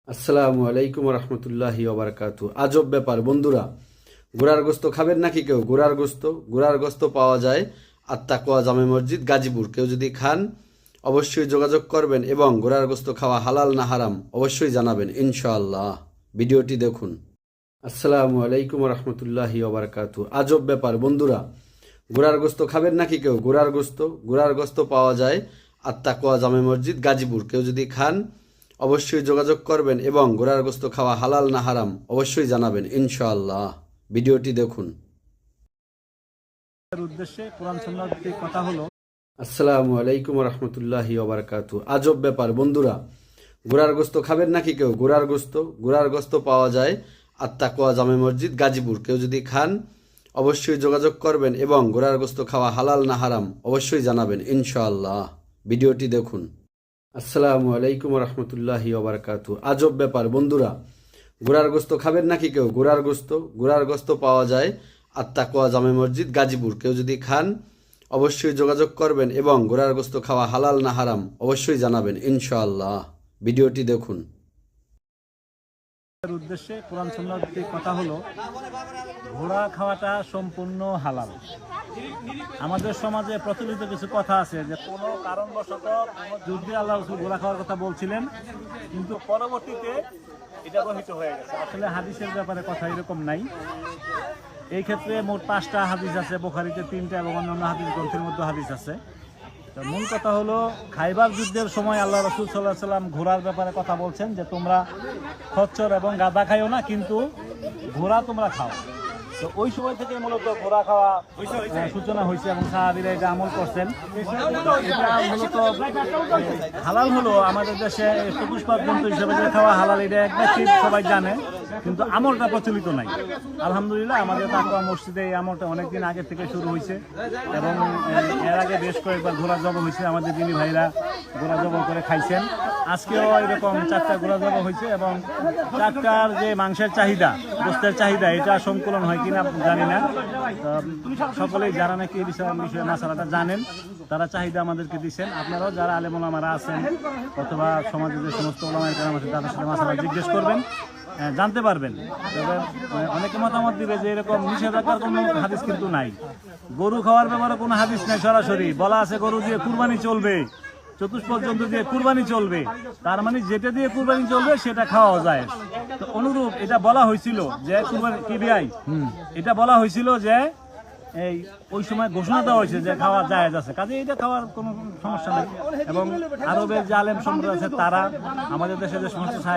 আসসালামু আলাইকুম রহমতুল্লাহি ওবারাকাতু। আজব ব্যাপার বন্ধুরা, ঘোড়ার গোস্ত খাবেন নাকি কেউ? ঘোড়ার গোস্ত পাওয়া যায় আত্মাকুয়া জামে মসজিদ গাজীপুর। কেউ যদি খান অবশ্যই যোগাযোগ করবেন এবং ঘোড়ার গোস্ত খাওয়া হালাল না হারাম অবশ্যই জানাবেন ইনশাআল্লাহ। ভিডিওটি দেখুন। আসসালামু আলাইকুম রহমতুল্লাহি ওবারাকাতু। আজব ব্যাপার বন্ধুরা, ঘোড়ার গোস্ত খাবেন নাকি কেউ? ঘোড়ার গোস্ত পাওয়া যায় আত্মাকুয়া জামে মসজিদ গাজীপুর। কেউ যদি খান অবশ্যই যোগাযোগ করবেন এবং ঘোড়ার গোস্ত খাওয়া হালাল না হারাম অবশ্যই জানাবেন ইনশাআল্লাহ। ভিডিওটি দেখুন। উদ্দেশ্যে কোরআন সুন্নাহর ভিত্তিক কথা হলো। আসসালামু আলাইকুম রহমতুল্লাহি ওবারাকাতু। আজব ব্যাপার বন্ধুরা, ঘোড়ার গোস্ত খাবেন নাকি কেউ? ঘোড়ার গোস্ত পাওয়া যায় আত্মাকুয়া জামে মসজিদ গাজীপুর। কেউ যদি খান অবশ্যই যোগাযোগ করবেন এবং ঘোড়ার গোস্ত খাওয়া হালাল না হারাম অবশ্যই জানাবেন ইনশাআল্লাহ। ভিডিওটি দেখুন। আসসালামু আলাইকুম রহমতুল্লাহি ওবারাকাতু। আজব ব্যাপার বন্ধুরা, ঘোড়ার গোস্ত খাবেন নাকি কেউ? ঘোড়ার গোস্ত পাওয়া যায় আত্মাকুয়া জামে মসজিদ গাজীপুর। কেউ যদি খান অবশ্যই যোগাযোগ করবেন এবং ঘোড়ার গোস্ত খাওয়া হালাল না হারাম অবশ্যই জানাবেন ইনশাআল্লাহ। ভিডিওটি দেখুন। উদ্দেশ্যে কোরআন সুন্নাহর ভিত্তিক কথা হলো, ঘোড়া খাওয়াটা সম্পূর্ণ হালাল। আমাদের সমাজে প্রচলিত কিছু কথা আছে যে কোনো কারণবশত যুদ্ধে আল্লাহ রাসূল ঘোড়া খাওয়ার কথা বলছিলেন, কিন্তু পরবর্তীতে এটা রহিত হয়ে গেছে। আসলে হাদিসের ব্যাপারে কথা এরকম নাই। এই ক্ষেত্রে মোট 5টা হাদিস আছে, বুখারীতে 3টা এবং অন্যান্য হাদিস গ্রন্থের মধ্যে হাদিস আছে। তো মূল কথা হলো, খাইবার যুদ্ধের সময় আল্লাহ রাসূল সাল্লাল্লাহু আলাইহি সাল্লাম ঘোড়ার ব্যাপারে কথা বলছেন যে তোমরা খচ্চর এবং গাধা খাইও না, কিন্তু ঘোড়া তোমরা খাও। তো ওই সময় থেকে মূলত ঘোড়া খাওয়া সূচনা হয়েছে এবং সাহাবীরা এটা আমল করছেন। এটা মূলত হালাল হলো আমাদের দেশে চতুষ্পাদ জন্তু হিসেবে যে খাওয়া হালাল, এটা একদম সবাই জানে, কিন্তু আমলটা প্রচলিত নাই। আলহামদুলিল্লাহ আমাদের তাকওয়া মসজিদে এই আমলটা অনেকদিন আগে থেকে শুরু হয়েছে এবং এর আগে বেশ কয়েকবার ঘোড়া জবাই হয়েছে। আমাদের দিনী ভাইরা ঘোড়া জবাই করে খাইছেন। আজকেও এরকম 4টা ঘোড়া জবাই হয়েছে এবং 4টার যে মাংসের চাহিদা, গোস্তের চাহিদা, এটা সংকুলন হয় কিনা জানি না। সকলেই যারা নাকি এই বিষয়ে মাসালাটা জানেন তারা চাহিদা আমাদেরকে দিচ্ছেন। আপনারাও যারা আলেম ওলামারা আছেন অথবা সমাজে যে সমস্ত ওলামায়ে কেরাম আছেন তাদের সাথে মাসালা জিজ্ঞেস করবেন, জানতে পারবেন। তবে অনেকে মতামত দিবে যে এরকম নিষেধাজ্ঞার কোনো হাদিস কিন্তু নাই। গরু খাওয়ার ব্যাপারে কোনো হাদিস নাই। সরাসরি বলা আছে গরু দিয়ে কুরবানি চলবে, চতুষ্পদ জন্তু দিয়ে কুরবানি চলবে, তার মানে যেটা দিয়ে কুরবানি চলবে সেটা খাওয়া যায়। তো অনুরূপ এটা বলা হয়েছিল যে কুরবানি কি ভাই, এটা বলা হয়েছিল যে এই ওই সময় ঘোষণা দেওয়া হয়েছে যে খাওয়া জায়েজ আছে, কাজে এটা খাওয়ার কোনো সমস্যা নেই। এবং আরবের যে আলেম সম্প্রদায় আছে তারা আমাদের দেশে যে সমস্ত